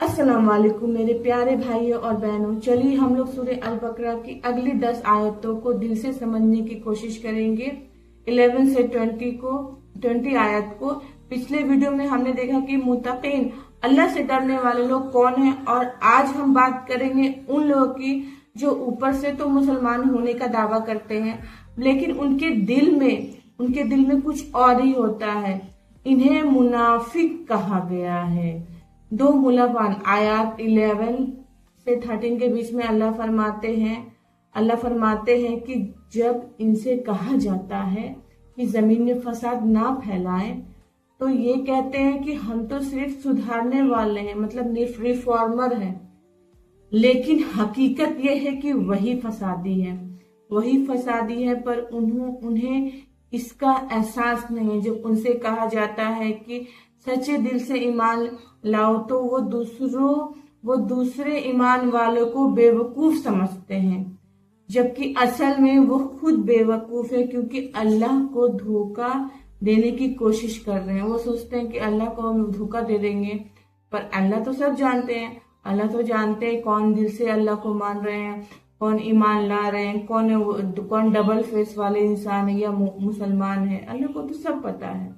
अस्सलाम वालेकुम मेरे प्यारे भाइयों और बहनों। चलिए हम लोग सूरह अल बकरा की अगली 10 आयतों को दिल से समझने की कोशिश करेंगे। 11 से 20 आयत को। पिछले वीडियो में हमने देखा कि मुत्तकीन अल्लाह से डरने वाले लोग कौन हैं, और आज हम बात करेंगे उन लोगों की जो ऊपर से तो मुसलमान होने का दावा करते हैं, लेकिन उनके दिल में कुछ और ही होता है। इन्हें मुनाफिक कहा गया है। दो मुलाफान आयत 11 से 13 के बीच में अल्लाह फरमाते हैं कि जब इनसे कहा जाता है कि जमीन में फसाद ना फैलाएं, तो ये कहते हैं कि हम तो सिर्फ सुधारने वाले हैं, मतलब रिफॉर्मर हैं। लेकिन हकीकत ये है कि वही फसादी है, पर उन्हें इसका एहसास नहीं है। जब उनसे कहा जाता है कि सच्चे दिल से ईमान लाओ, तो वो दूसरे ईमान वालों को बेवकूफ समझते हैं, जबकि असल में वो खुद बेवकूफ है, क्योंकि अल्लाह को धोखा देने की कोशिश कर रहे हैं। वो सोचते हैं कि अल्लाह को हम धोखा दे देंगे, पर अल्लाह तो सब जानते हैं। अल्लाह तो जानते हैं कौन दिल से अल्लाह को मान रहे हैं, कौन ईमान ला रहे हैं, कौन डबल फेस वाले इंसान है या मुसलमान है। अल्लाह को तो सब पता है।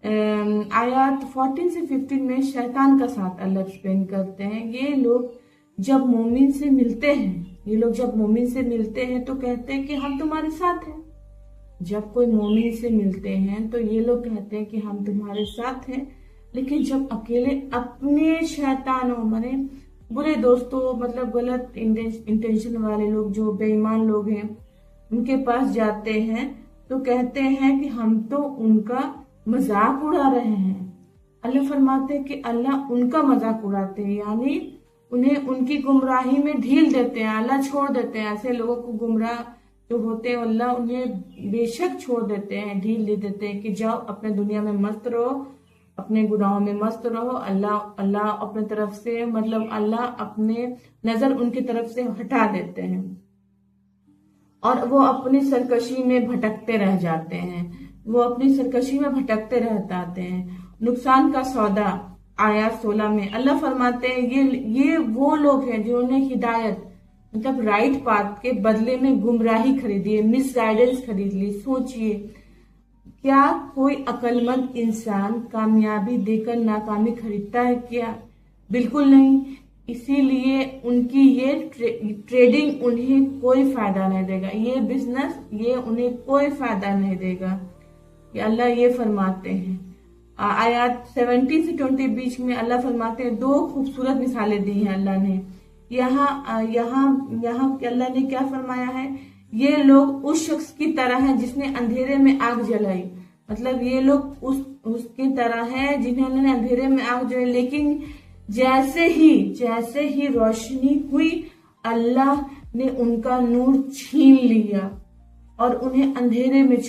आयत 14 से 15 में शैतान का साथ अल्लाह एक्सप्लेन करते हैं। ये लोग जब मोमिन से मिलते हैं तो कहते हैं कि हम तुम्हारे साथ हैं। जब कोई मोमिन से मिलते हैं तो ये लोग कहते हैं कि हम तुम्हारे साथ हैं, लेकिन जब अकेले अपने शैतानों माने बुरे दोस्तों, मतलब गलत इंटेंशन वाले लोग, जो बेईमान लोग हैं, उनके पास जाते हैं तो कहते हैं कि हम तो उनका मजाक उड़ा रहे हैं। अल्लाह फरमाते हैं कि अल्लाह उनका मजाक उड़ाते हैं, यानी उन्हें उनकी गुमराही में ढील देते हैं, अल्लाह छोड़ देते हैं। ऐसे लोगों को गुमराह जो होते हैं अल्लाह उन्हें बेशक छोड़ देते हैं, ढील दे देते हैं कि जाओ अपने दुनिया में मस्त रहो, अपने गुनाहों में मस्त रहो। अल्लाह अपने तरफ से, मतलब अल्लाह अपने नजर उनकी तरफ से हटा देते हैं और वो अपनी सरकशी में भटकते रह जाते हैं। नुकसान का सौदा आयत 16 में अल्लाह फरमाते हैं ये वो लोग हैं जिन्होंने हिदायत, मतलब राइट पाथ के बदले में गुमराही खरीदी है, मिस गाइडेंस खरीद ली। सोचिए, क्या कोई अक्लमंद इंसान कामयाबी देकर नाकामी खरीदता है क्या? बिल्कुल नहीं। इसीलिए उनकी ये ट्रेडिंग उन्हें कोई फायदा नहीं देगा, ये बिजनेस ये उन्हें कोई फायदा नहीं देगा। ये अल्लाह ये फरमाते हैं। आयत 17 से 20 बीच में अल्लाह फरमाते हैं, दो खूबसूरत मिसालें दी हैं अल्लाह ने। यहाँ अल्लाह ने क्या फरमाया है? ये लोग उस शख्स की तरह हैं जिसने अंधेरे में आग जलाई, मतलब ये लोग उसकी तरह हैं जिन्होंने अंधेरे में आग जलाई, लेकिन जैसे ही रोशनी हुई, अल्लाह ने उनका नूर छीन लिया और उन्हें अंधेरे में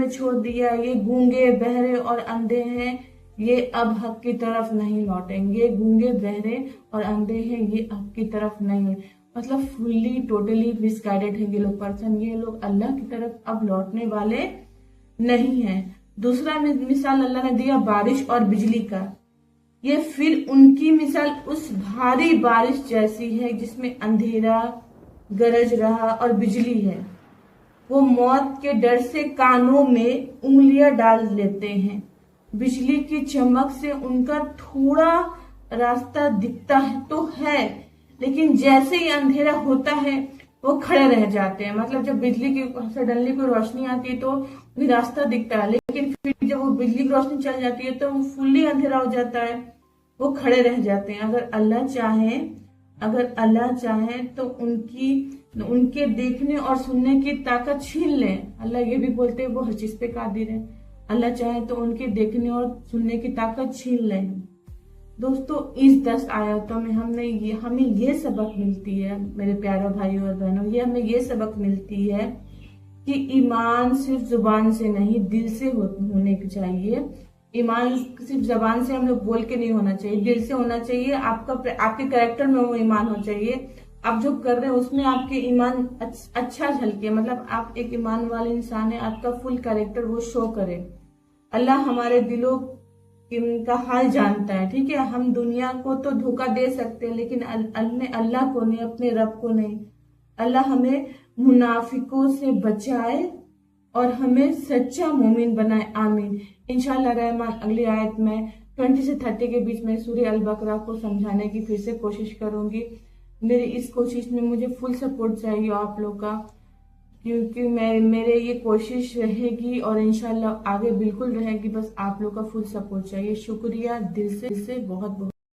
छोड़ दिया। ये गूंगे, बहरे और अंधे हैं, ये अब हक की तरफ नहीं लौटेंगे। गूंगे, बहरे और अंधे हैं, ये हक की तरफ नहीं, मतलब फुल्ली टोटली मिसगाइडेड है ये लोग पर्सन। ये लोग अल्लाह की तरफ अब लौटने वाले नहीं हैं। दूसरा मिसाल अल्लाह ने दिया बारिश और बिजली का। ये फिर उनकी मिसाल उस भारी बारिश जैसी है जिसमें अंधेरा गरज रहा और बिजली है। वो मौत के डर से कानों में उंगलियां डाल लेते हैं। बिजली की चमक से उनका थोड़ा रास्ता दिखता है तो है, लेकिन जैसे ही अंधेरा होता है वो खड़े रह जाते हैं। मतलब जब बिजली की सडनली कोई रोशनी आती है तो उन्हें रास्ता दिखता है, लेकिन फिर जब वो बिजली की रोशनी चल जाती है तो वो फुल्ली अंधेरा हो जाता है, वो खड़े रह जाते हैं। अगर अल्लाह चाहे तो उनके देखने और सुनने की ताकत छीन ले। अल्लाह ये भी बोलते हैं वो हर चीज पे कादिर है। अल्लाह चाहे तो उनके देखने और सुनने की ताकत छीन ले। दोस्तों, इस 10 आयतों में हमें ये सबक मिलती है मेरे प्यारे भाइयों और बहनों, हमें ये सबक मिलती है कि ईमान सिर्फ जुबान से नहीं, दिल से होने चाहिए। ईमान सिर्फ जबान से हम लोग बोल के नहीं होना चाहिए, दिल से होना चाहिए। आपके कैरेक्टर में वो ईमान होना चाहिए। आप जो कर रहे हैं उसमें आपके ईमान अच्छा झलके, मतलब आप एक ईमान वाले इंसान है, आपका फुल कैरेक्टर वो शो करे। अल्लाह हमारे दिलों का हाल जानता है। ठीक है, हम दुनिया को तो धोखा दे सकते हैं, लेकिन अल्लाह को नहीं, अपने रब को नहीं। अल्लाह हमें मुनाफिकों से बचाए और हमें सच्चा मोमिन बनाए, आमीन। इंशाल्लाह रहमान अगली आयत में 20 से 30 के बीच में सूरह अल बकरा को समझाने की फिर से कोशिश करूंगी। मेरी इस कोशिश में मुझे फुल सपोर्ट चाहिए आप लोग का, क्योंकि मेरे ये कोशिश रहेगी और इंशाल्लाह आगे बिल्कुल रहेगी। बस आप लोग का फुल सपोर्ट चाहिए। शुक्रिया दिल से बहुत बहुत।